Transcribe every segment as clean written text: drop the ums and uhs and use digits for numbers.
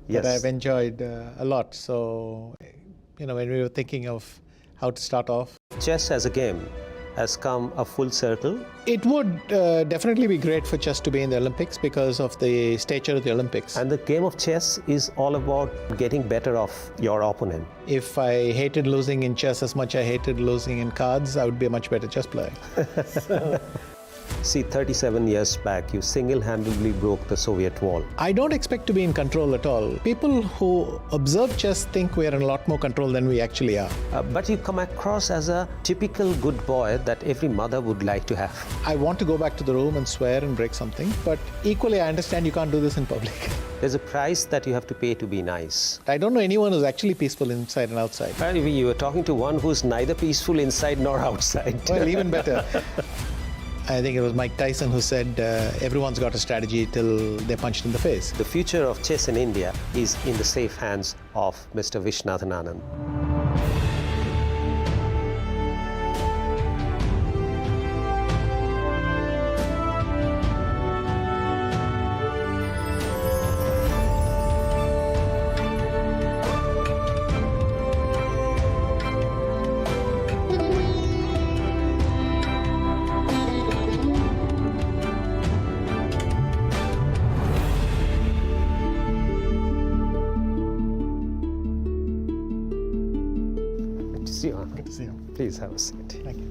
that Yes. I've enjoyed a lot. So, when we were thinking of how to start off, Chess as a game has come a full circle. it would definitely be great for chess to be in the Olympics because of the stature of the Olympics. And the game of chess is all about getting better of your opponent. If I hated losing in chess as much as I hated losing in cards, I would be a much better chess player. See, 37 years back, you single-handedly broke the Soviet wall. I don't expect to be in control at all. People who observe chess think we are in a lot more control than we actually are. But you come across as a typical good boy that every mother would like to have. I want to go back to the room and swear and break something, but equally I understand you can't do this in public. There's a price that you have to pay to be nice. I don't know anyone who's actually peaceful inside and outside. Apparently, you were talking to one who's neither peaceful inside nor outside. Well, even better. I think it was Mike Tyson who said everyone's got a strategy till they're punched in the face. The future of chess in India is in the safe hands of Mr. Vishwanathan Anand. Good to see you. Please have a seat. Thank you.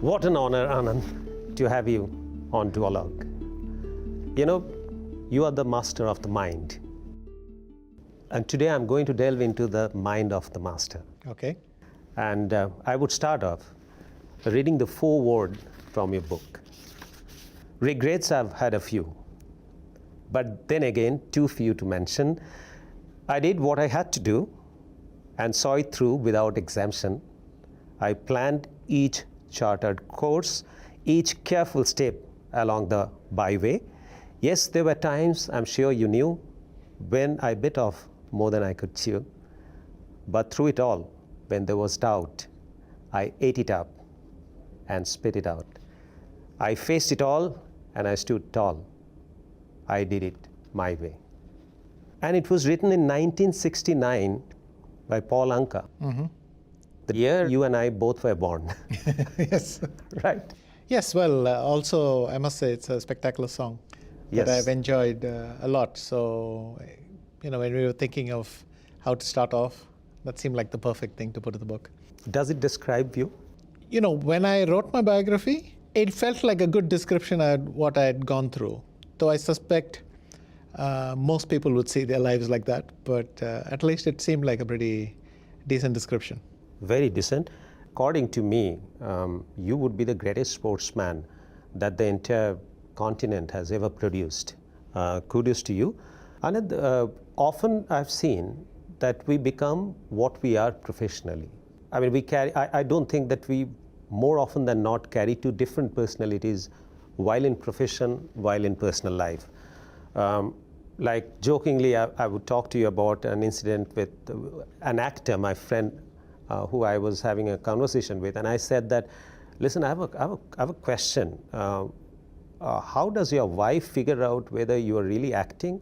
What an honor, Anand, to have you on Duologue. You know, you are the master of the mind. And today I'm going to delve into the mind of the master. Okay. And I would start off reading the foreword from your book. Regrets, I've had a few. But then again, too few to mention. I did what I had to do and saw it through without exemption. I planned each chartered course, each careful step along the byway. Yes, there were times, I'm sure you knew, when I bit off more than I could chew. But through it all, when there was doubt, I ate it up and spit it out. I faced it all and I stood tall. I did it my way. And it was written in 1969 by Paul Anka, the year you and I both were born. Yes. Right? Yes, well, also, I must say it's a spectacular song Yes. that I've enjoyed a lot. So, when we were thinking of how to start off, that seemed like the perfect thing to put in the book. Does it describe you? When I wrote my biography, it felt like a good description of what I had gone through. Though I suspect most people would see their lives like that, but at least it seemed like a pretty decent description. Very decent. According to me, you would be the greatest sportsman that the entire continent has ever produced. Kudos to you. Anand, often I've seen that we become what we are professionally. I mean, we carry, I don't think that we more often than not carry two different personalities while in profession, while in personal life. Like jokingly, I would talk to you about an incident with an actor, my friend, who I was having a conversation with, and I said that, listen, I have a question. How does your wife figure out whether you are really acting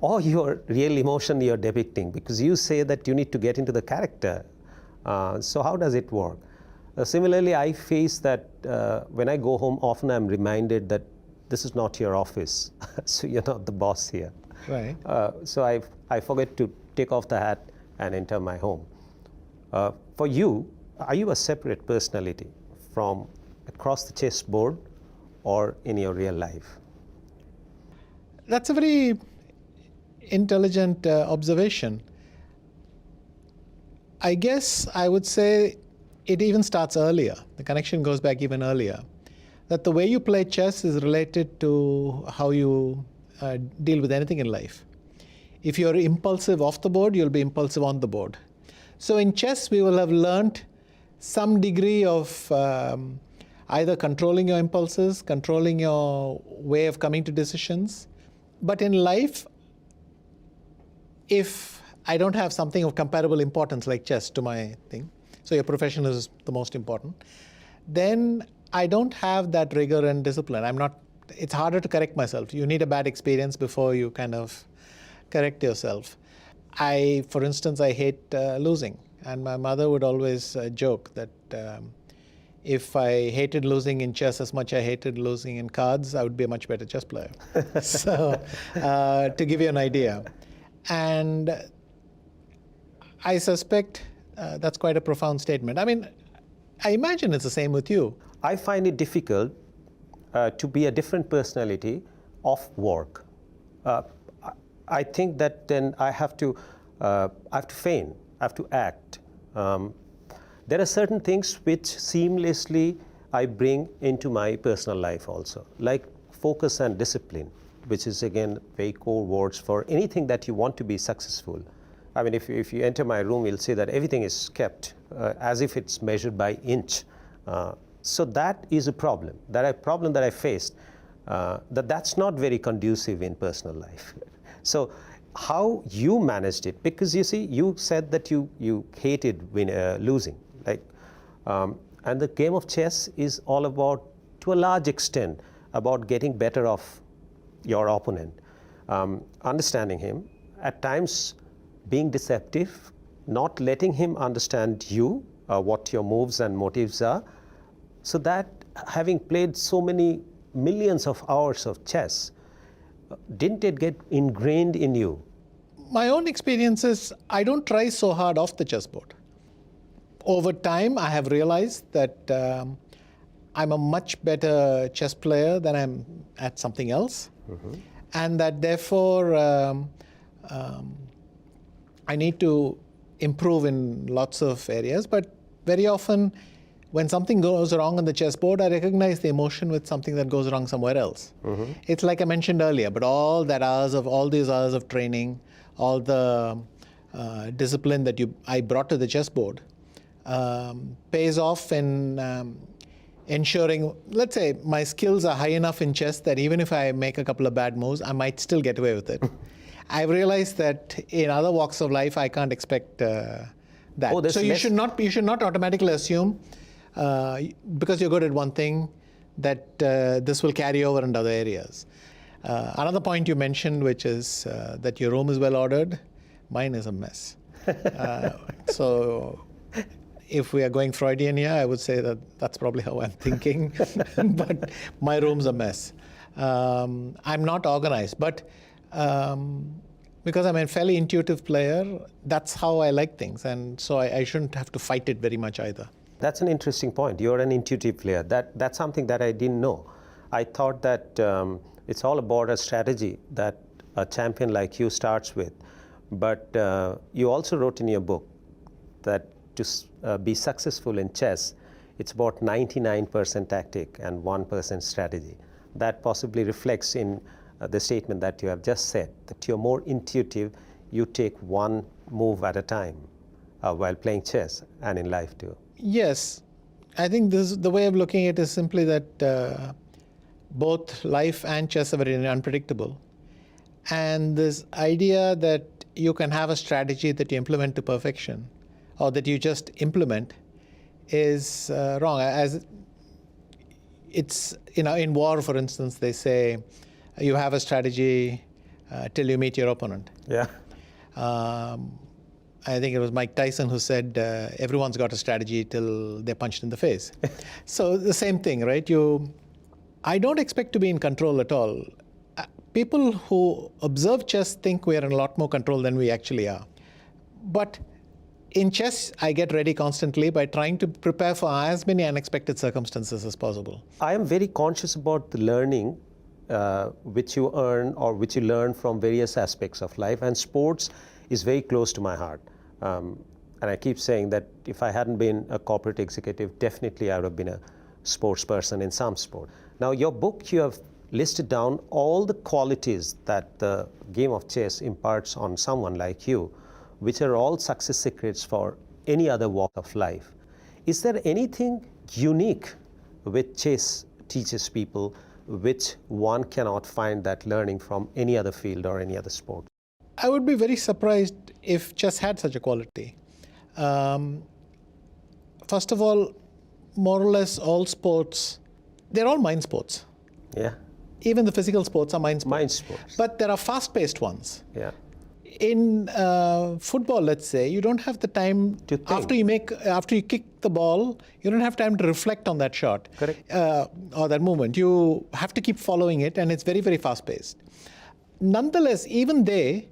or your real emotion you're depicting? Because you say that you need to get into the character. So how does it work? Similarly, I face that when I go home, often I'm reminded that this is not your office, so you're not the boss here. Right. So I forget to take off the hat and enter my home. For you, are you a separate personality from across the chessboard or in your real life? That's a very intelligent observation. I guess I would say it even starts earlier. The connection goes back even earlier. That the way you play chess is related to how you deal with anything in life. If you're impulsive off the board, you'll be impulsive on the board. So in chess, we will have learned some degree of either controlling your impulses, controlling your way of coming to decisions. But in life, if I don't have something of comparable importance like chess to my thing, so your profession is the most important, then I don't have that rigor and discipline. I'm not it's harder to correct myself. You need a bad experience before you kind of correct yourself. For instance, I hate losing. And my mother would always joke that if I hated losing in chess as much as I hated losing in cards, I would be a much better chess player. So, to give you an idea. And I suspect that's quite a profound statement. I mean, I imagine it's the same with you. I find it difficult to be a different personality off work. I think that then I have to feign, I have to act. There are certain things which seamlessly I bring into my personal life also, like focus and discipline, which is again very core words for anything that you want to be successful. I mean, if you enter my room, you'll see that everything is kept as if it's measured by inch. So that is a problem that I faced, that's not very conducive in personal life. So how you managed it, because you see, you said that you hated losing, like, and the game of chess is all about, to a large extent, about getting better of your opponent, understanding him, at times being deceptive, not letting him understand you, what your moves and motives are, so that having played so many millions of hours of chess, didn't it get ingrained in you? My own experience is I don't try so hard off the chessboard. Over time, I have realized that I'm a much better chess player than I'm at something else. Mm-hmm. And that therefore I need to improve in lots of areas. But very often, when something goes wrong on the chessboard, I recognize the emotion with something that goes wrong somewhere else. Mm-hmm. It's like I mentioned earlier, but all these hours of training, all the discipline that I brought to the chessboard pays off in ensuring, let's say, my skills are high enough in chess that even if I make a couple of bad moves, I might still get away with it. I've realized that in other walks of life, I can't expect that. So you should not automatically assume because you're good at one thing that this will carry over into other areas. Another point you mentioned, which is that your room is well ordered. Mine is a mess. So if we are going Freudian here, I would say that that's probably how I'm thinking. But my room's a mess. I'm not organized, but because I'm a fairly intuitive player, that's how I like things. And so I shouldn't have to fight it very much either. That's an interesting point. You're an intuitive player. That's something that I didn't know. I thought that it's all about a strategy that a champion like you starts with. But you also wrote in your book that to be successful in chess, it's about 99% tactic and 1% strategy. That possibly reflects in the statement that you have just said, that you're more intuitive, you take one move at a time while playing chess and in life too. Yes. I think the way of looking at it is simply that both life and chess are very unpredictable. And this idea that you can have a strategy that you implement to perfection, or that you just implement, is wrong. As it's, in war, for instance, they say you have a strategy till you meet your opponent. Yeah. I think it was Mike Tyson who said everyone's got a strategy till they're punched in the face. So the same thing, right? I don't expect to be in control at all. People who observe chess think we are in a lot more control than we actually are. But in chess, I get ready constantly by trying to prepare for as many unexpected circumstances as possible. I am very conscious about the learning which you earn or which you learn from various aspects of life, and sports is very close to my heart. And I keep saying that if I hadn't been a corporate executive, definitely I would have been a sports person in some sport. Now, your book, you have listed down all the qualities that the game of chess imparts on someone like you, which are all success secrets for any other walk of life. Is there anything unique which chess teaches people which one cannot find that learning from any other field or any other sport? I would be very surprised if chess had such a quality. First of all, more or less all sports, they're all mind sports. Yeah. even the physical sports are mind sports. Mind sports. But there are fast-paced ones. Yeah. In football, let's say, you don't have the time To think. after you kick the ball, you don't have time to reflect on that shot. Correct. Or that movement. You have to keep following it, and it's very, very fast-paced. Nonetheless, even they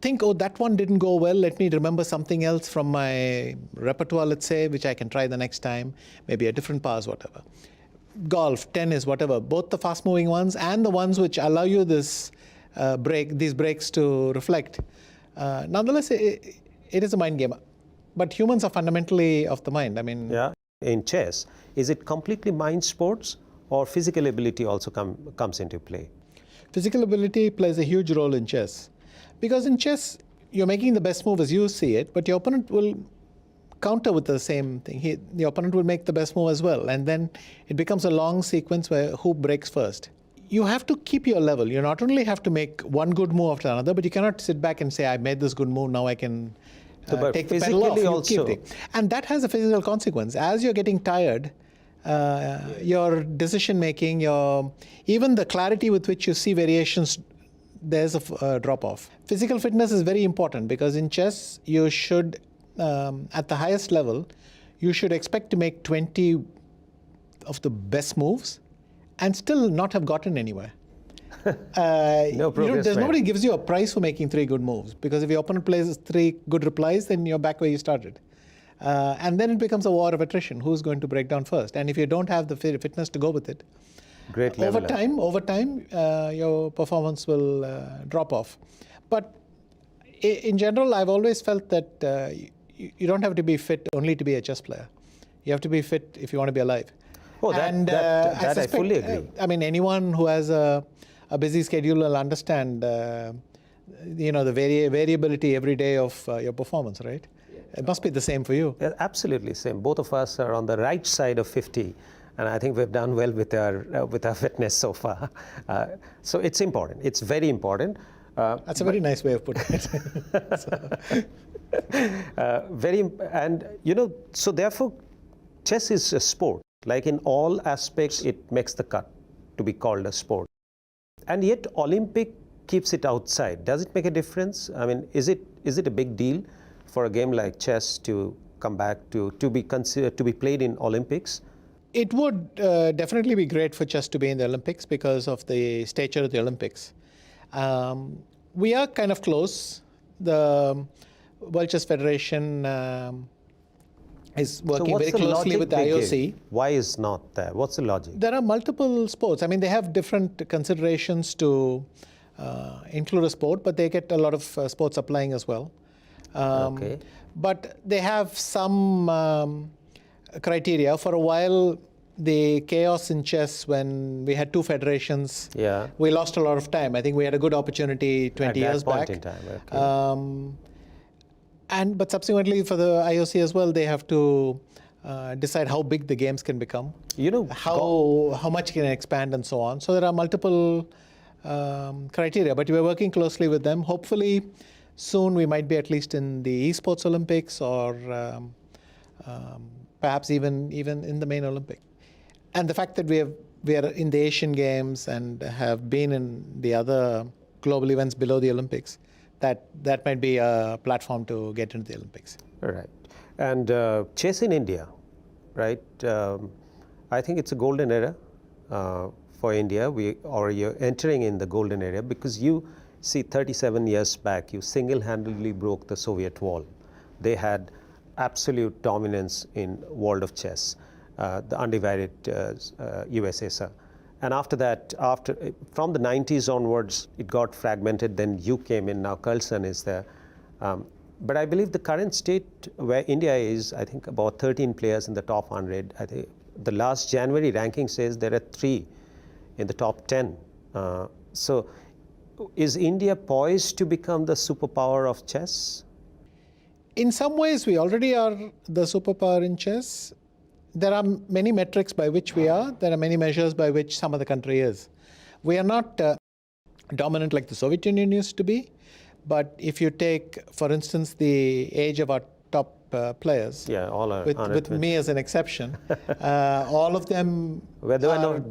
think, oh, that one didn't go well. Let me remember something else from my repertoire, let's say, which I can try the next time. Maybe a different pass, whatever. Golf, tennis, whatever. Both the fast-moving ones and the ones which allow you these breaks to reflect. Nonetheless, it is a mind game. But humans are fundamentally of the mind. I mean, Yeah. In chess, is it completely mind sports, or physical ability also comes into play? physical ability plays a huge role in chess. Because in chess, you're making the best move as you see it, but your opponent will counter with the same thing. The opponent will make the best move as well. And then it becomes a long sequence where who breaks first. You have to keep your level. You not only have to make one good move after another, but you cannot sit back and say, I made this good move, now I can take the pedal off. Also. And that has a physical consequence. As you're getting tired, your decision making, even the clarity with which you see variations, there's a drop off. Physical fitness is very important because in chess, you should, at the highest level, you should expect to make 20 of the best moves and still not have gotten anywhere. No progress. There's nobody gives you a prize for making 3 good moves, because if your opponent plays 3 good replies, then you're back where you started. And then it becomes a war of attrition. Who's going to break down first? And if you don't have the fitness to go with it, Great over time, your performance will drop off. But in general, I've always felt that you don't have to be fit only to be a chess player. You have to be fit if you want to be alive. Oh, that I fully agree. I mean, anyone who has a busy schedule will understand, the variability every day of your performance, right? It must be the same for you. Yeah, absolutely same. Both of us are on the right side of 50, and I think we've done well with our fitness so far. So it's important. It's very important. That's a very nice way of putting it. So therefore, chess is a sport. Like in all aspects, it makes the cut to be called a sport. And yet, Olympic keeps it outside. Does it make a difference? I mean, is it a big deal for a game like chess to come back to be considered to be played in Olympics? It would definitely be great for chess to be in the Olympics because of the stature of the Olympics. We are kind of close. The World Chess Federation is working very closely with the IOC. Why is not there? What's the logic? There are multiple sports. I mean, they have different considerations to include a sport, but they get a lot of sports applying as well. Okay. But they have some criteria. For a while, the chaos in chess when we had 2 federations, we lost a lot of time. I think we had a good opportunity 20 years back. At that point in time, okay. But subsequently for the IOC as well, they have to decide how big the games can become, how much can expand and so on. So there are multiple criteria, but we're working closely with them. Hopefully soon we might be at least in the esports Olympics or perhaps even in the main Olympic. And the fact that we are in the Asian Games and have been in the other global events below the Olympics, that might be a platform to get into the Olympics. Right. And chess in India, right? I think it's a golden era for India. You're entering in the golden era because you see 37 years back, you single-handedly broke the Soviet wall. They had absolute dominance in world of chess, the undivided USSR. And after that, from the 90s onwards, it got fragmented. Then you came in. Now Carlsen is there. But I believe the current state where India is, I think about 13 players in the top 100. I think the last January ranking says there are 3 in the top 10. So is India poised to become the superpower of chess? In some ways, we already are the superpower in chess. There are many metrics by which we are. There are many measures by which some other country is. We are not dominant like the Soviet Union used to be. But if you take, for instance, the age of our top players. Yeah, all are with me as an exception. All of them Well, they were are, not,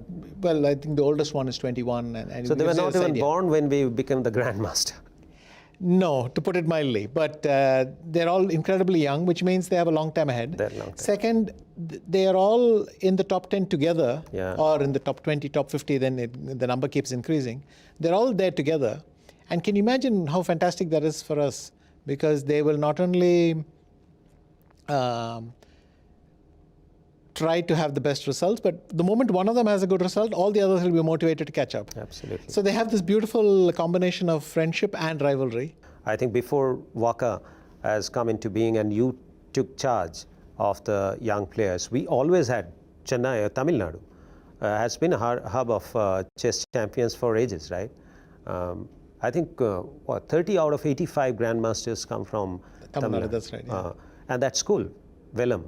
well, I think the oldest one is 21. And so it they were gives you not this even idea. born when we became the Grandmaster. No, to put it mildly. But they're all incredibly young, which means they have a long time ahead. They're long time. Second, they are all in the top 10 together, Yeah. or in the top 20, top 50, then the number keeps increasing. They're all there together. And can you imagine how fantastic that is for us? Because they will not only try to have the best results, but the moment one of them has a good result, all the others will be motivated to catch up. Absolutely. So they have this beautiful combination of friendship and rivalry. I think before WACA has come into being and you took charge of the young players, we always had Chennai, Tamil Nadu, has been a hub of chess champions for ages, right? I think 30 out of 85 grandmasters come from Tamil Nadu. That's right. Yeah. And that school, Velam.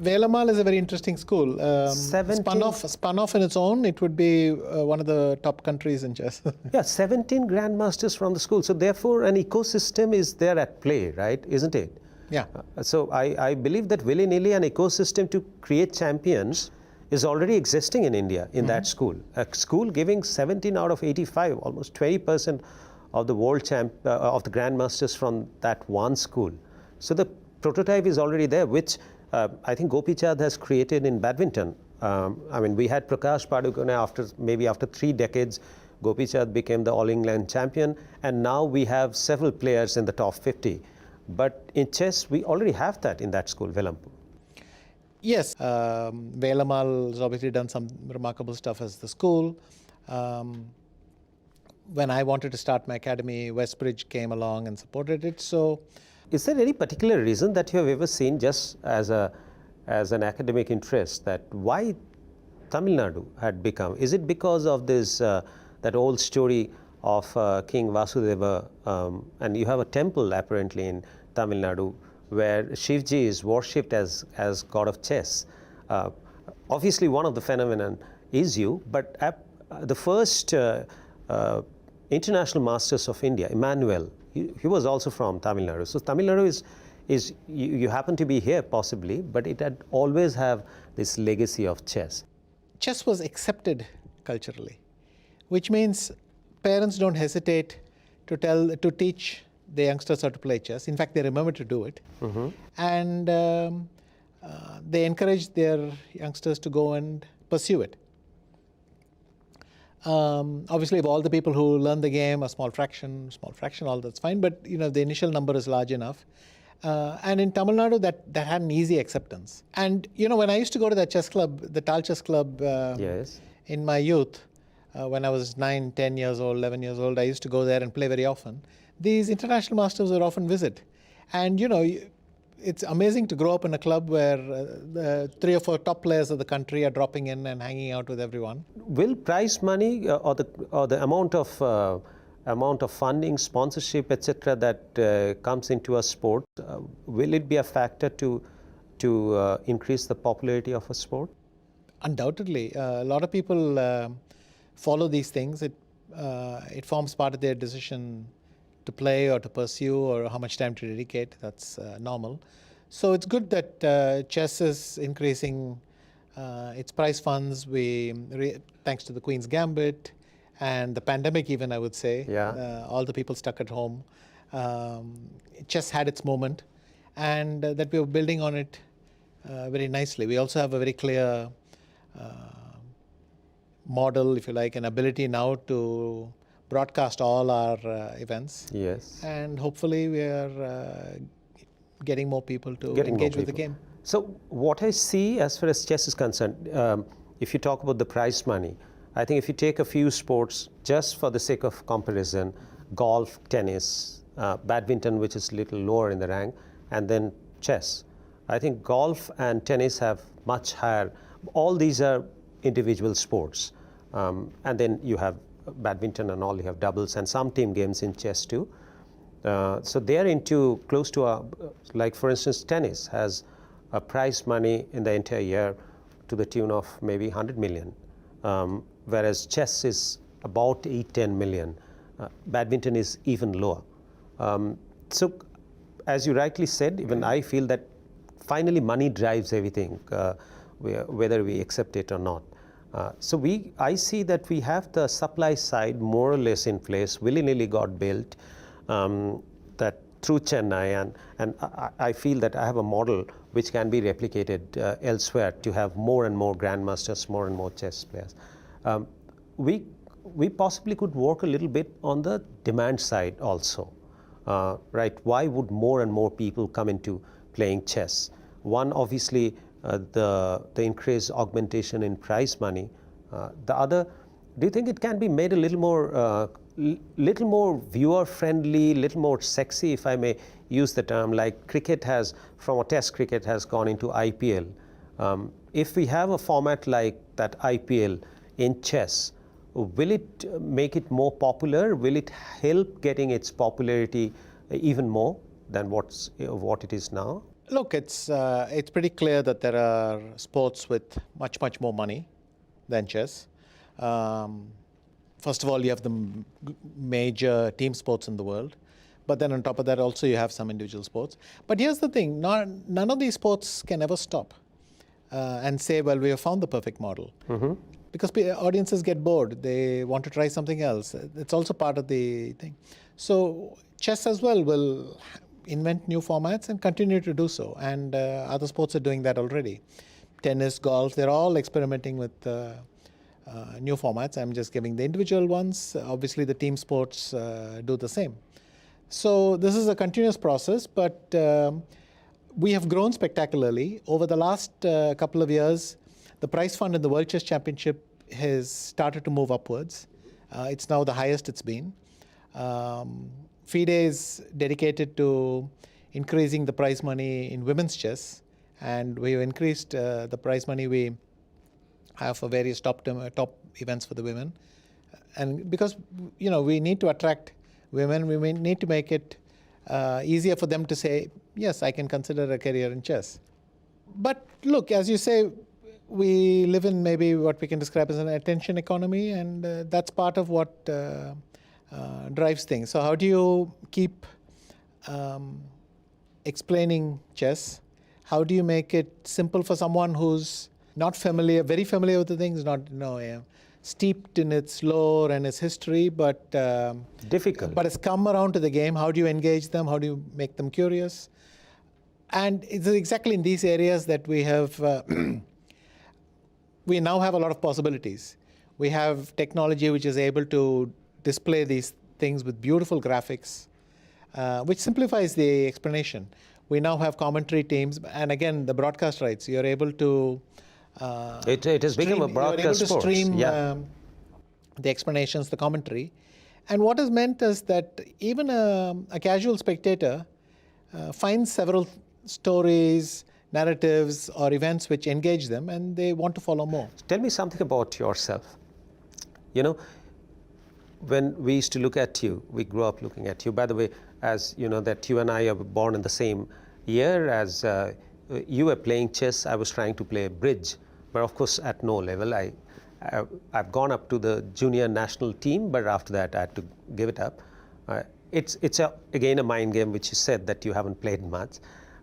Velamal is a very interesting school. Spun off in its own, it would be one of the top countries in chess. Yeah, 17 grandmasters from the school. So therefore, an ecosystem is there at play, right? Isn't it? Yeah. So I believe that willy-nilly an ecosystem to create champions is already existing in India in that school. A school giving 17 out of 85, almost 20% of the world of the grandmasters from that one school. So the prototype is already there, which I think Gopi Chand has created in badminton. I mean, we had Prakash Padukone after 3 decades. Gopi Chand became the All England champion, and now we have several players in the top 50. But in chess, we already have that in that school, Velampur. Yes, Velamal has obviously done some remarkable stuff as the school. When I wanted to start my academy, Westbridge came along and supported it. So, is there any particular reason that you have ever seen, just as an academic interest, that why Tamil Nadu had become? Is it because of this that old story of King Vasudeva, and you have a temple apparently in Tamil Nadu where Shivji is worshipped as god of chess? Obviously, one of the phenomenon is you, but the first international masters of India, Emmanuel, he was also from Tamil Nadu. So Tamil Nadu is you happen to be here possibly, but it had always have this legacy of chess. Chess was accepted culturally, which means parents don't hesitate to teach the youngsters how to play chess. In fact, they remember to do it. And they encourage their youngsters to go and pursue it. Obviously, of all the people who learn the game, a small fraction, all that's fine. But the initial number is large enough. And in Tamil Nadu, that had an easy acceptance. And when I used to go to that chess club, the Tal Chess Club, Yes. in my youth, when I was 9, 10 years old, 11 years old, I used to go there and play very often. These international masters would often visit. And it's amazing to grow up in a club where the 3 or 4 top players of the country are dropping in and hanging out with everyone. Will prize money or the amount of funding, sponsorship, etc., that comes into a sport, will it be a factor to increase the popularity of a sport? Undoubtedly, a lot of people follow these things. It forms part of their decision to play or to pursue, or how much time to dedicate. That's normal. So it's good that chess is increasing its prize funds. Thanks to the Queen's Gambit and the pandemic, even, I would say, all the people stuck at home, chess had its moment, and that we were building on it very nicely. We also have a very clear model, if you like, an ability now to broadcast all our events. Yes. And hopefully we are getting more people to engage with the game. So what I see as far as chess is concerned, if you talk about the prize money, I think if you take a few sports just for the sake of comparison, golf, tennis, badminton, which is a little lower in the rank, and then chess. I think golf and tennis have much higher. All these are individual sports. And then you have badminton and all, you have doubles and some team games in chess too. So they are into close to like for instance, tennis has a prize money in the entire year to the tune of maybe 100 million, whereas chess is about 8-10 million. Badminton is even lower. So as you rightly said, even I feel that finally money drives everything, whether we accept it or not. I see that we have the supply side more or less in place, willy-nilly got built, that through Chennai, and I feel that I have a model which can be replicated elsewhere to have more and more grandmasters, more and more chess players. We possibly could work a little bit on the demand side also, right? Why would more and more people come into playing chess? One, obviously, the increased augmentation in prize money. The other, do you think it can be made a little more viewer-friendly, little more sexy, if I may use the term, like cricket has, from a test cricket has gone into IPL. If we have a format like that IPL in chess, will it make it more popular? Will it help getting its popularity even more than what it is now? Look, it's pretty clear that there are sports with much more money than chess. First of all, you have the major team sports in the world, but then on top of that, also you have some individual sports. But here's the thing: none of these sports can ever stop and say, "Well, we have found the perfect model," because audiences get bored; they want to try something else. It's also part of the thing. So chess as well will invent new formats and continue to do so. And other sports are doing that already. Tennis, golf, they're all experimenting with new formats. I'm just giving the individual ones. Obviously, the team sports do the same. So this is a continuous process, but we have grown spectacularly. Over the last couple of years, the prize fund in the World Chess Championship has started to move upwards. It's now the highest it's been. FIDE is dedicated to increasing the prize money in women's chess, and we've increased the prize money we have for various top events for the women. And because we need to attract women, we may need to make it easier for them to say, yes, I can consider a career in chess. But look, as you say, we live in maybe what we can describe as an attention economy, and that's part of what drives things. So how do you keep explaining chess? How do you make it simple for someone who's not very familiar with the things, not steeped in its lore and its history, but difficult. But it's come around to the game. How do you engage them? How do you make them curious? And it's exactly in these areas that we have we now have a lot of possibilities. We have technology which is able to display these things with beautiful graphics, which simplifies the explanation. We now have commentary teams, and again, the broadcast rights. You're able to it has become a broadcast sport. Stream the explanations, the commentary. And what is meant is that even a casual spectator finds several stories, narratives, or events which engage them, and they want to follow more. Tell me something about yourself. When we used to look at you, we grew up looking at you. By the way, as you know, that you and I are born in the same year. As you were playing chess, I was trying to play bridge, but of course at no level. I've gone up to the junior national team, but after that I had to give it up. It's again a mind game, which you said that you haven't played much.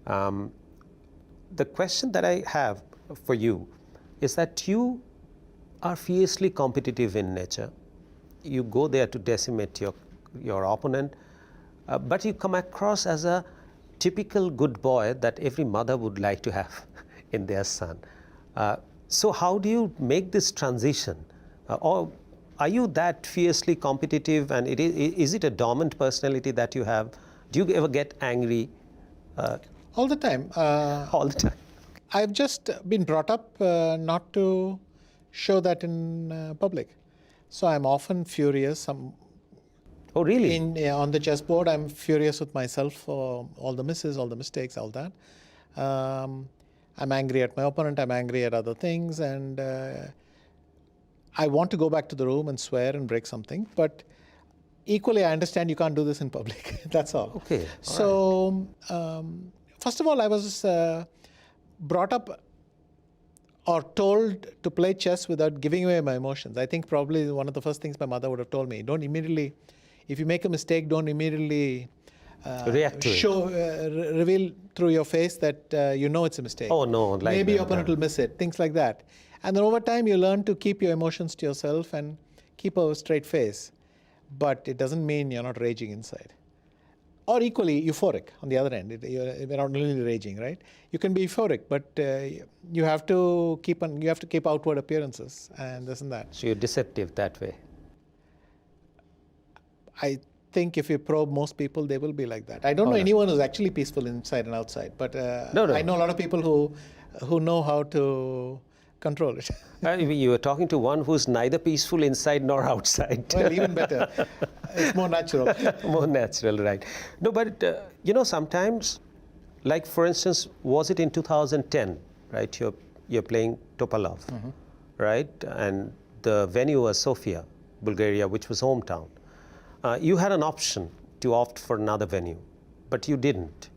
The question that I have for you is that you are fiercely competitive in nature. You go there to decimate your opponent, but you come across as a typical good boy that every mother would like to have in their son. So how do you make this transition? Or are you that fiercely competitive, and is it a dormant personality that you have? Do you ever get angry? All the time. All the time. I've just been brought up not to show that in public. So I'm often furious. Oh, really? On the chessboard, I'm furious with myself for all the misses, all the mistakes, all that. I'm angry at my opponent. I'm angry at other things. And I want to go back to the room and swear and break something. But equally, I understand you can't do this in public. That's all. Okay. So, first of all, I was brought up or told to play chess without giving away my emotions. I think probably one of the first things my mother would have told me, don't immediately, if you make a mistake, don't immediately react to it. Reveal through your face that you know it's a mistake. Oh no, like maybe that, your opponent will miss it, things like that. And then over time you learn to keep your emotions to yourself and keep a straight face. But it doesn't mean you're not raging inside. Or equally euphoric on the other end. You're not really raging, right? You can be euphoric, but you have to keep outward appearances and this and that. So you're deceptive that way. I think if you probe most people, they will be like that. I don't know anyone who's actually peaceful inside and outside, but I know a lot of people who know how to control it. You are talking to one who's neither peaceful inside nor outside. Well, even better. It's more natural. More natural, right. No, but sometimes, like for instance, was it in 2010, right? You're playing Topalov, right? And the venue was Sofia, Bulgaria, which was hometown. You had an option to opt for another venue, but you didn't.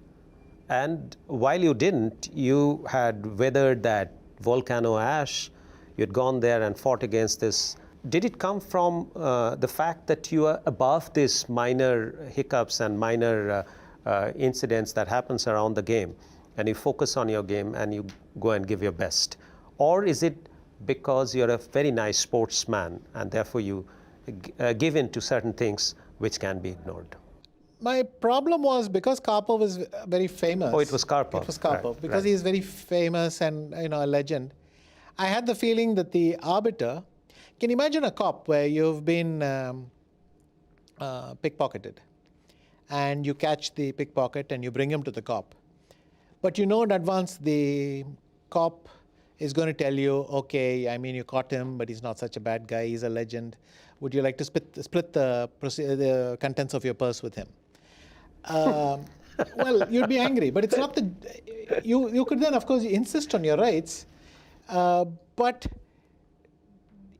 And while you didn't, you had weathered that volcano ash. You'd gone there and fought against this. Did it come from the fact that you are above these minor hiccups and minor incidents that happens around the game, and you focus on your game and you go and give your best? Or is it because you're a very nice sportsman and therefore you give in to certain things which can be ignored? My problem was because Karpov is very famous. Oh, it was Karpov. It was Karpov. Right, because right. he's very famous and a legend. I had the feeling that the arbiter, can you imagine a cop where you've been pickpocketed and you catch the pickpocket and you bring him to the cop. But you know in advance the cop is going to tell you, okay, I mean, you caught him, but he's not such a bad guy. He's a legend. Would you like to split the contents of your purse with him? Well, you'd be angry, but it's not you could then, of course, insist on your rights, but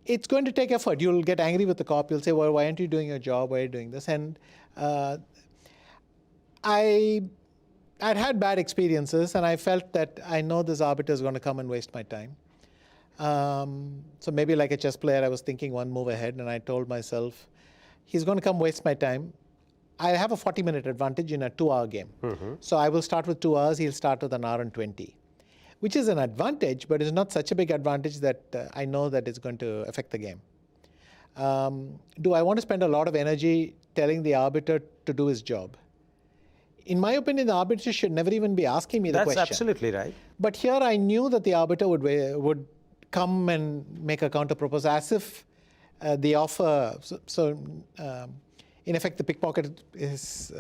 it's going to take effort. You'll get angry with the cop. You'll say, well, why aren't you doing your job? Why are you doing this? And I'd had bad experiences, and I felt that I know this arbiter is going to come and waste my time. So maybe like a chess player, I was thinking one move ahead, and I told myself, he's going to come waste my time. I have a 40-minute advantage in a 2-hour game. So I will start with 2 hours, he'll start with an hour and 20, which is an advantage, but it's not such a big advantage that I know that it's going to affect the game. Do I want to spend a lot of energy telling the arbiter to do his job? In my opinion, the arbiter should never even be asking me the question. That's absolutely right. But here I knew that the arbiter would come and make a counter proposal as if the offer, in effect the pickpocket is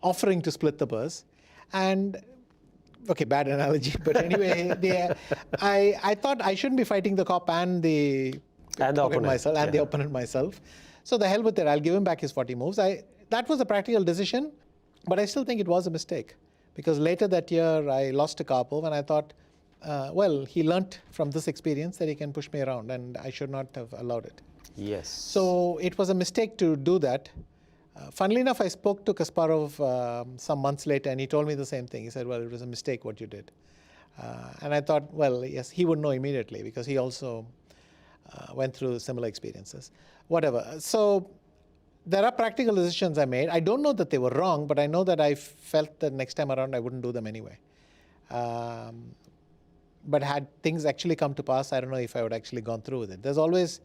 offering to split the purse. And okay, bad analogy, but anyway, I thought I shouldn't be fighting the cop and the opponent the opponent myself. So the hell with it, I'll give him back his 40 moves. That was a practical decision, but I still think it was a mistake, because later that year I lost to Karpov, and I thought, well, he learnt from this experience that he can push me around, and I should not have allowed it. Yes. So it was a mistake to do that. Funnily enough, I spoke to Kasparov some months later, and he told me the same thing. He said, well, it was a mistake what you did. And I thought, well, yes, he would know immediately, because he also went through similar experiences. Whatever. So there are practical decisions I made. I don't know that they were wrong, but I know that I felt that next time around I wouldn't do them anyway. But had things actually come to pass, I don't know if I would actually gone through with it. There's always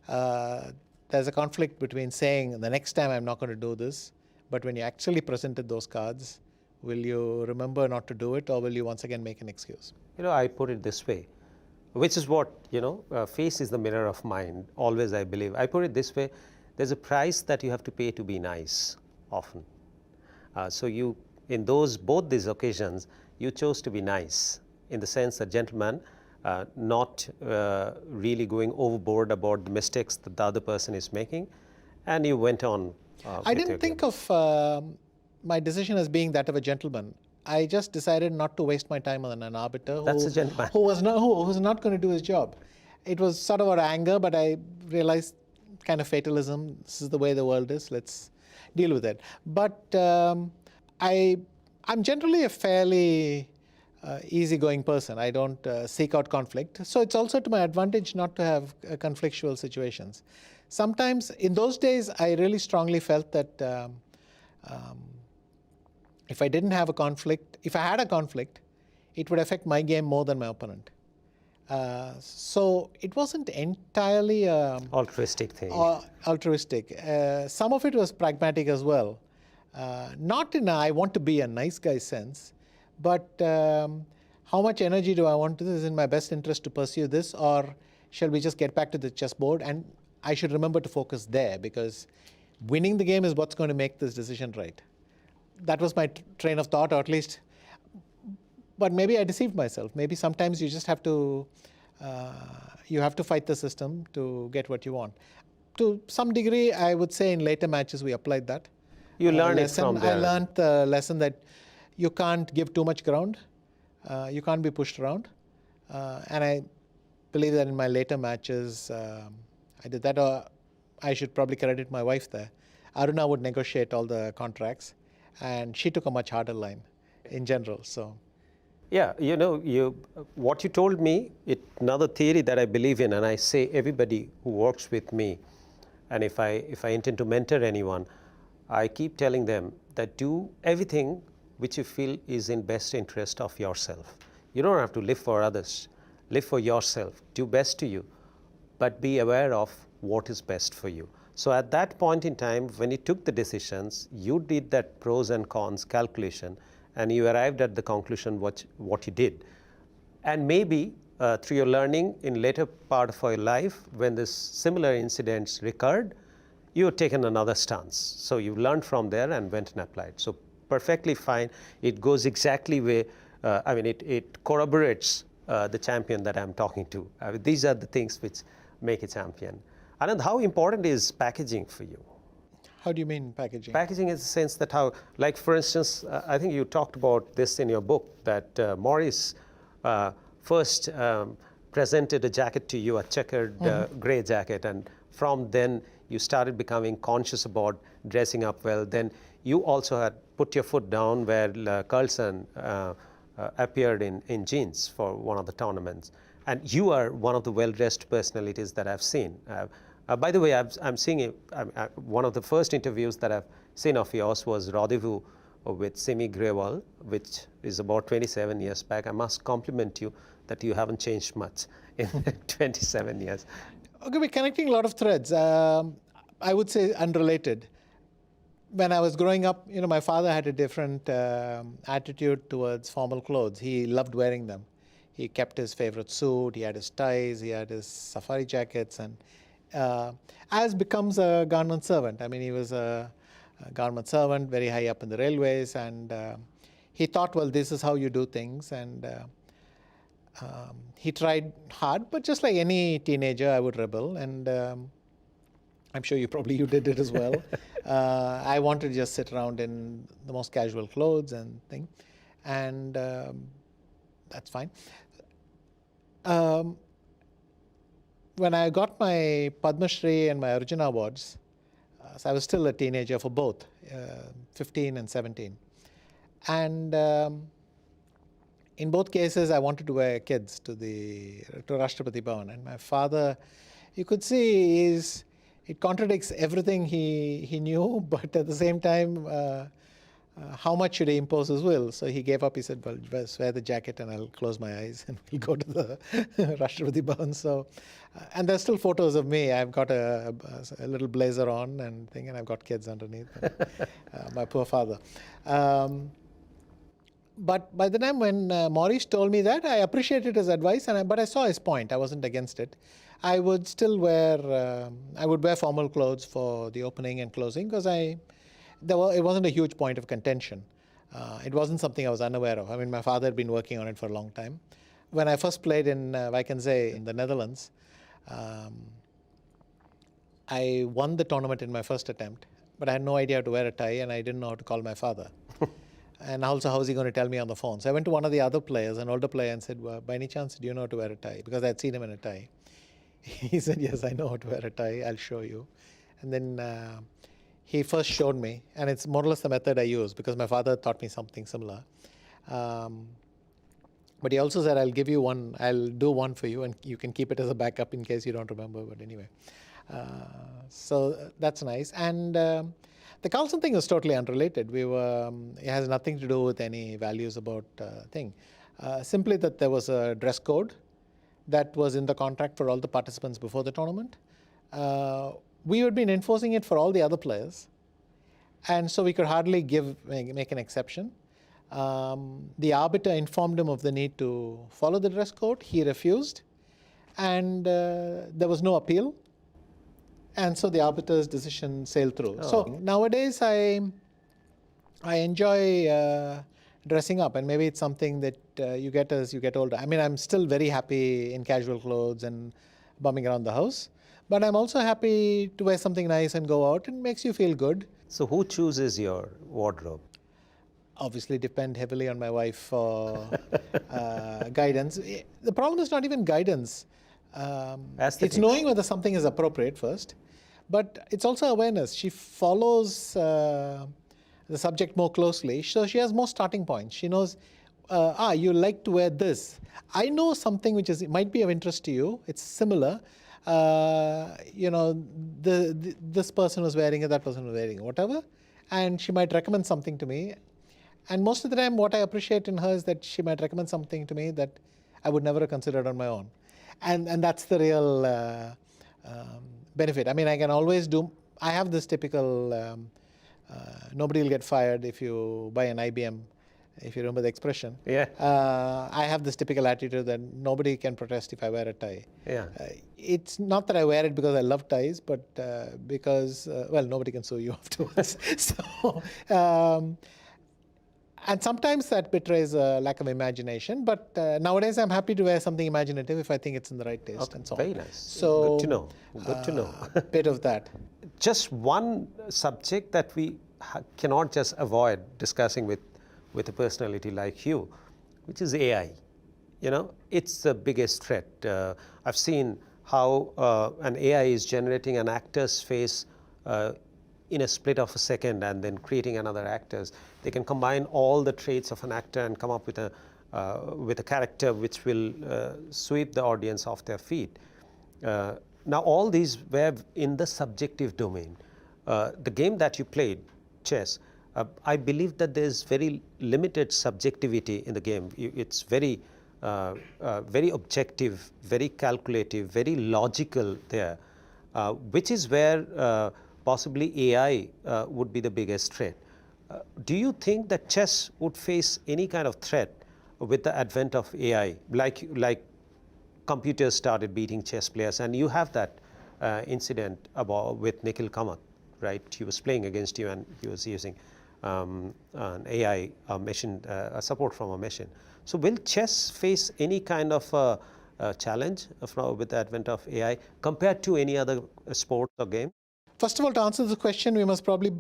there's a conflict between saying the next time I'm not going to do this, but when you actually presented those cards, will you remember not to do it, or will you once again make an excuse? I put it this way, which is what, face is the mirror of mind, always I believe. I put it this way, there's a price that you have to pay to be nice, often. So you, in both these occasions, you chose to be nice, in the sense that gentleman, not really going overboard about the mistakes that the other person is making, and you went on. I didn't think of my decision as being that of a gentleman. I just decided not to waste my time on an arbiter who was not going to do his job. It was sort of out of anger, but I realized kind of fatalism. This is the way the world is. Let's deal with it. But I'm generally a fairly easygoing person. I don't seek out conflict. So it's also to my advantage not to have conflictual situations. Sometimes, in those days, I really strongly felt that If I didn't have a conflict, if I had a conflict, it would affect my game more than my opponent. So it wasn't entirely Altruistic thing. altruistic. Some of it was pragmatic as well. Not in a I want to be a nice guy sense, but how much energy do I want to? This is in my best interest to pursue this, or shall we just get back to the chessboard? And I should remember to focus there, because winning the game is what's going to make this decision right. That was my train of thought, or at least. But maybe I deceived myself. Maybe sometimes you just have to fight the system to get what you want. To some degree, I would say in later matches we applied that. You learned it from there. I learned the lesson that you can't give too much ground. You can't be pushed around. And I believe that in my later matches, I did that. Or I should probably credit my wife there. Aruna would negotiate all the contracts, and she took a much harder line in general. So. Yeah, what you told me, another theory that I believe in, and I say everybody who works with me, and if I intend to mentor anyone, I keep telling them that do everything which you feel is in best interest of yourself. You don't have to live for others. Live for yourself. Do best to you, but be aware of what is best for you. So at that point in time, when you took the decisions, you did that pros and cons calculation, and you arrived at the conclusion what you did. And maybe through your learning in later part of your life, when this similar incidents recurred, you have taken another stance. So you learned from there and went and applied. So perfectly fine. It goes exactly where, it corroborates the champion that I'm talking to. These are the things which make a champion. Anand, how important is packaging for you? How do you mean packaging? Packaging is the sense that how, like for instance, I think you talked about this in your book, that Maurice first presented a jacket to you, a checkered gray jacket, and from then you started becoming conscious about dressing up well. Then you also had put your foot down where Carlson appeared in jeans for one of the tournaments. And you are one of the well-dressed personalities that I've seen. By the way, I'm seeing one of the first interviews that I've seen of yours was Rendezvous with Simi Grewal, which is about 27 years back. I must compliment you that you haven't changed much in 27 years. Okay, we're connecting a lot of threads. I would say unrelated. When I was growing up, my father had a different attitude towards formal clothes. He loved wearing them. He kept his favorite suit, he had his ties, he had his safari jackets, and as becomes a government servant. I mean, he was a government servant, very high up in the railways, and he thought, well, this is how you do things, and he tried hard, but just like any teenager, I would rebel, and I'm sure you did it as well. I wanted to just sit around in the most casual clothes and thing, and that's fine. When I got my Padma Shri and my Arjuna awards, so I was still a teenager for both, 15 and 17. And in both cases, I wanted to wear kids to Rashtrapati Bhavan. And my father, you could see, it contradicts everything he knew, but at the same time, how much should he impose his will? So he gave up. He said, well, just wear the jacket and I'll close my eyes and we'll go to the Rashtrapati Bhavan. So, and there's still photos of me. I've got a little blazer on and thing, and I've got kids underneath. And, my poor father. But by the time when Maurice told me that, I appreciated his advice, but I saw his point. I wasn't against it. I would still wear formal clothes for the opening and closing because it wasn't a huge point of contention. It wasn't something I was unaware of. I mean, my father had been working on it for a long time. When I first played in Wijkenzee in the Netherlands, I won the tournament in my first attempt, but I had no idea how to wear a tie, and I didn't know how to call my father. And also, how was he going to tell me on the phone? So I went to one of the other players, an older player, and said, well, by any chance, do you know how to wear a tie? Because I had seen him in a tie. He said, yes, I know how to wear a tie. I'll show you. And then he first showed me, and it's more or less the method I use because my father taught me something similar. But he also said, I'll give you one, I'll do one for you, and you can keep it as a backup in case you don't remember. But anyway, so that's nice. And the The Carlson thing was totally unrelated. It has nothing to do with any values about thing. Simply that there was a dress code that was in the contract for all the participants before the tournament. We had been enforcing it for all the other players, and so we could hardly make an exception. The arbiter informed him of the need to follow the dress code. He refused, and there was no appeal. And so the arbiter's decision sailed through. Oh. So nowadays I enjoy dressing up, and maybe it's something that you get as you get older. I mean, I'm still very happy in casual clothes and bumming around the house, but I'm also happy to wear something nice and go out. It makes you feel good. So who chooses your wardrobe? Obviously depend heavily on my wife for guidance. The problem is not even guidance. It's knowing whether something is appropriate first, but it's also awareness. She follows the subject more closely, so she has more starting points. She knows, you like to wear this. I know something which might be of interest to you. It's similar. This person was wearing it, that person was wearing it, whatever, and she might recommend something to me. And most of the time, what I appreciate in her is that she might recommend something to me that I would never have considered on my own. And that's the real benefit. I mean, I can always I have this typical, nobody will get fired if you buy an IBM, if you remember the expression. Yeah. I have this typical attitude that nobody can protest if I wear a tie. Yeah. It's not that I wear it because I love ties, but because, nobody can sue you afterwards. So, and sometimes that betrays a lack of imagination, but nowadays I'm happy to wear something imaginative if I think it's in the right taste, Okay, and so on. very nice. So, good to know. Good to know. Bit of that. Just one subject that we cannot just avoid discussing with a personality like you, which is AI. It's the biggest threat. I've seen how an AI is generating an actor's face in a split of a second and then creating another actor's. They can combine all the traits of an actor and come up with a character which will sweep the audience off their feet. Now all these were in the subjective domain. The game that you played, chess, I believe that there is very limited subjectivity in the game. It's very objective, very calculative, very logical there, which is where possibly AI would be the biggest threat. Do you think that chess would face any kind of threat with the advent of AI, like computers started beating chess players, and you have that incident with Nikhil Kamath, right? He was playing against you and he was using an AI machine, support from a machine. So will chess face any kind of challenge with the advent of AI compared to any other sport or game? First of all, to answer the question, we must probably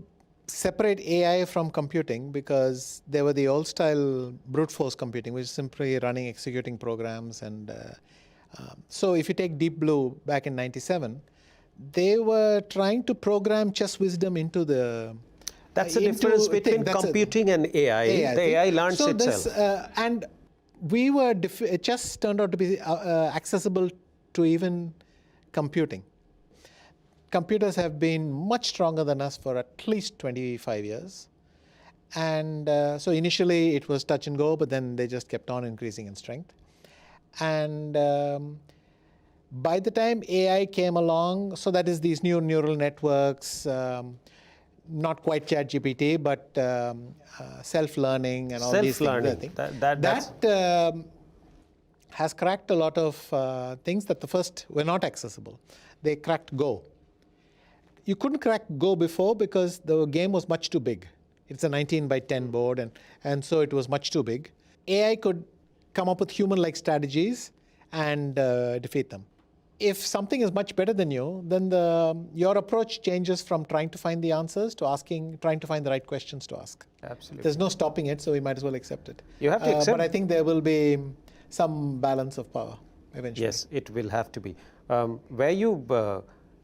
separate AI from computing, because there were the old style brute force computing, which is simply running, executing programs. And so if you take Deep Blue back in '97, they were trying to program chess wisdom into the... That's the difference between computing and AI. The AI learns itself. And chess turned out to be accessible to even computing. Computers have been much stronger than us for at least 25 years. And so initially it was touch and go, but then they just kept on increasing in strength. And by the time AI came along, so that is these new neural networks, not quite ChatGPT, but self-learning and all these things. Self-learning. That has cracked a lot of things that the first were not accessible. They cracked Go. You couldn't crack Go before because the game was much too big. It's a 19 by 10 board, and so it was much too big. AI could come up with human-like strategies and defeat them. If something is much better than you, then your approach changes from trying to find the answers to trying to find the right questions to ask. Absolutely. There's no stopping it, so we might as well accept it. You have to accept. But I think there will be some balance of power eventually. Yes, it will have to be.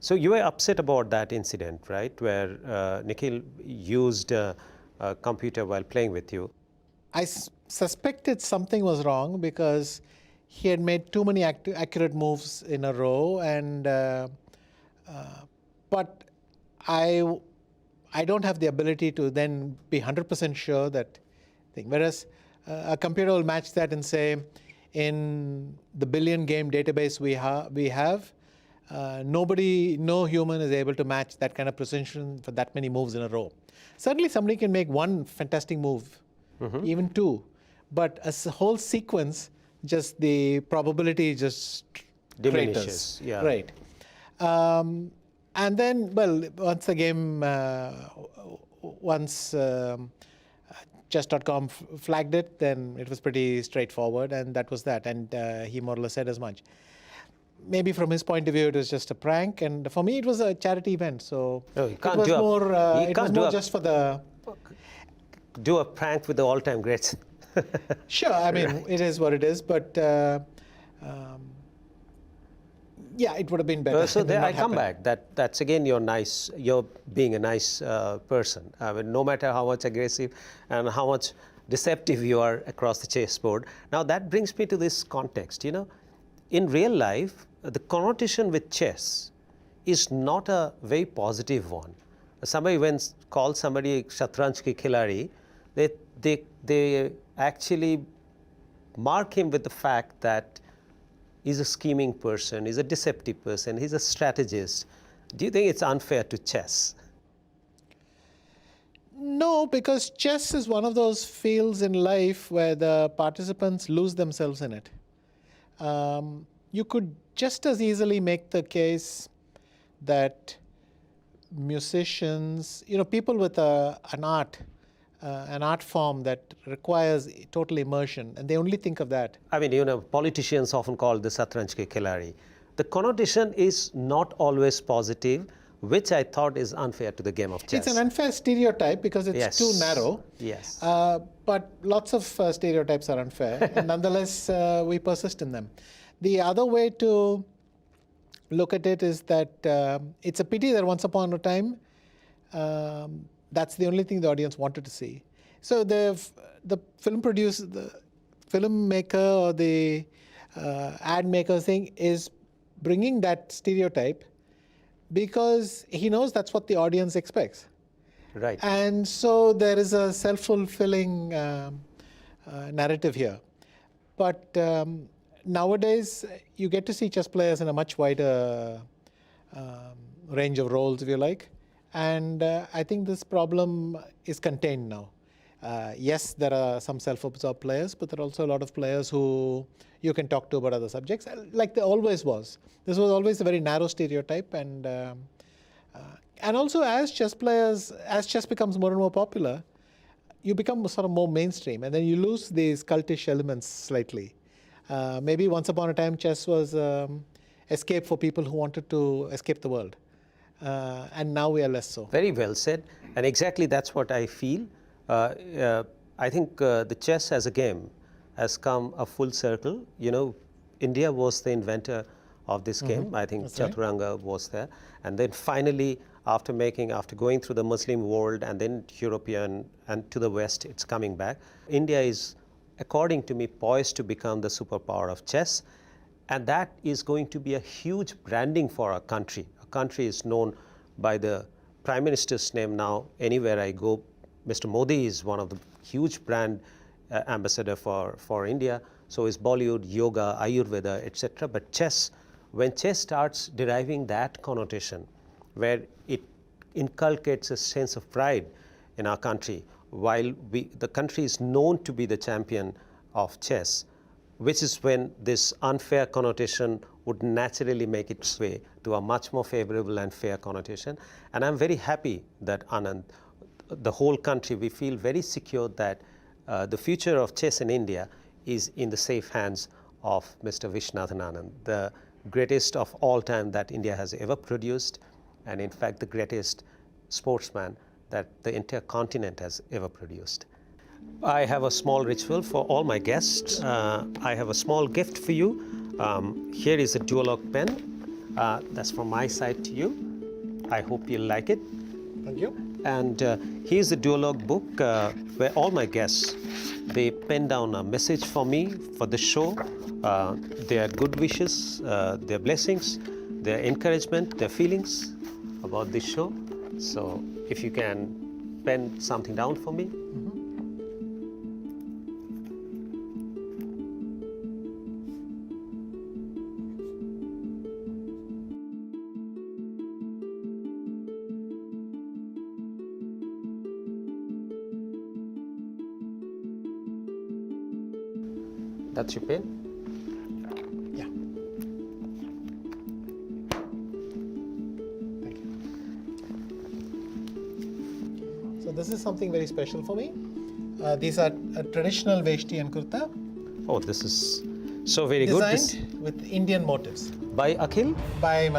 So you were upset about that incident, right, where Nikhil used a computer while playing with you. I suspected something was wrong because he had made too many accurate moves in a row, and but I I don't have the ability to then be 100% sure that thing. Whereas a computer will match that and say, in the billion game database we have, no human is able to match that kind of precision for that many moves in a row. Certainly somebody can make one fantastic move, even two, but as a whole sequence, just the probability just diminishes. craters. Yeah. Right. And then, well, once the game, once chess.com flagged it, then it was pretty straightforward, and that was that. And he more or less said as much. Maybe from his point of view, it was just a prank, and for me, it was a charity event. So it was more just for the do a prank with the all-time greats. Sure, I mean, it is what it is, but yeah, it would have been better. So there I come back. That's again you're being a nice person. I mean, no matter how much aggressive and how much deceptive you are across the chessboard. Now that brings me to this context. In real life, the connotation with chess is not a very positive one. Somebody calls somebody Shatranj ki khilari, they actually mark him with the fact that he's a scheming person, he's a deceptive person, he's a strategist. Do you think it's unfair to chess? No, because chess is one of those fields in life where the participants lose themselves in it. You could just as easily make the case that musicians, people with an art form that requires total immersion, and they only think of that. I mean, politicians often call the Shatranj ki khilari. The connotation is not always positive, which I thought is unfair to the game of chess. It's an unfair stereotype because it's too narrow. Yes. But lots of stereotypes are unfair, and nonetheless, we persist in them. The other way to look at it is that it's a pity that once upon a time, that's the only thing the audience wanted to see. So the film producer, the filmmaker, or the ad maker thing is bringing that stereotype because he knows that's what the audience expects. Right. And so there is a self-fulfilling narrative here. But nowadays, you get to see chess players in a much wider range of roles, if you like. And I think this problem is contained now. Yes, there are some self-absorbed players, but there are also a lot of players who you can talk to about other subjects, like there always was. This was always a very narrow stereotype, and also as chess becomes more and more popular, you become sort of more mainstream, and then you lose these cultish elements slightly. Maybe once upon a time, chess was escape for people who wanted to escape the world. And now we are less so. Very well said. And exactly that's what I feel. I think the chess as a game has come a full circle. India was the inventor of this game. I think Chaturanga was there. And then finally, after going through the Muslim world and then European and to the West, it's coming back. India is, according to me, poised to become the superpower of chess. And that is going to be a huge branding for our country. Our country is known by the Prime Minister's name now. Anywhere I go, Mr. Modi is one of the huge brand ambassador for India. So is Bollywood, yoga, Ayurveda, etc. But chess, when chess starts deriving that connotation, where it inculcates a sense of pride in our country, while the country is known to be the champion of chess, which is when this unfair connotation would naturally make its way to a much more favorable and fair connotation. And I'm very happy that Anand, the whole country, we feel very secure that the future of chess in India is in the safe hands of Mr. Vishwanathan Anand, the greatest of all time that India has ever produced, and in fact the greatest sportsman that the entire continent has ever produced. I have a small ritual for all my guests. I have a small gift for you. Here is a Duologue pen. That's from my side to you. I hope you'll like it. Thank you. And here's the Duologue book where all my guests, they pen down a message for me, for the show, their good wishes, their blessings, their encouragement, their feelings about this show. So if you can pen something down for me. That's your pen? Yeah. Thank you. So this is something very special for me. These are a traditional veshti and kurta. Oh, this is so very designed good. with Indian motifs By Akhil? by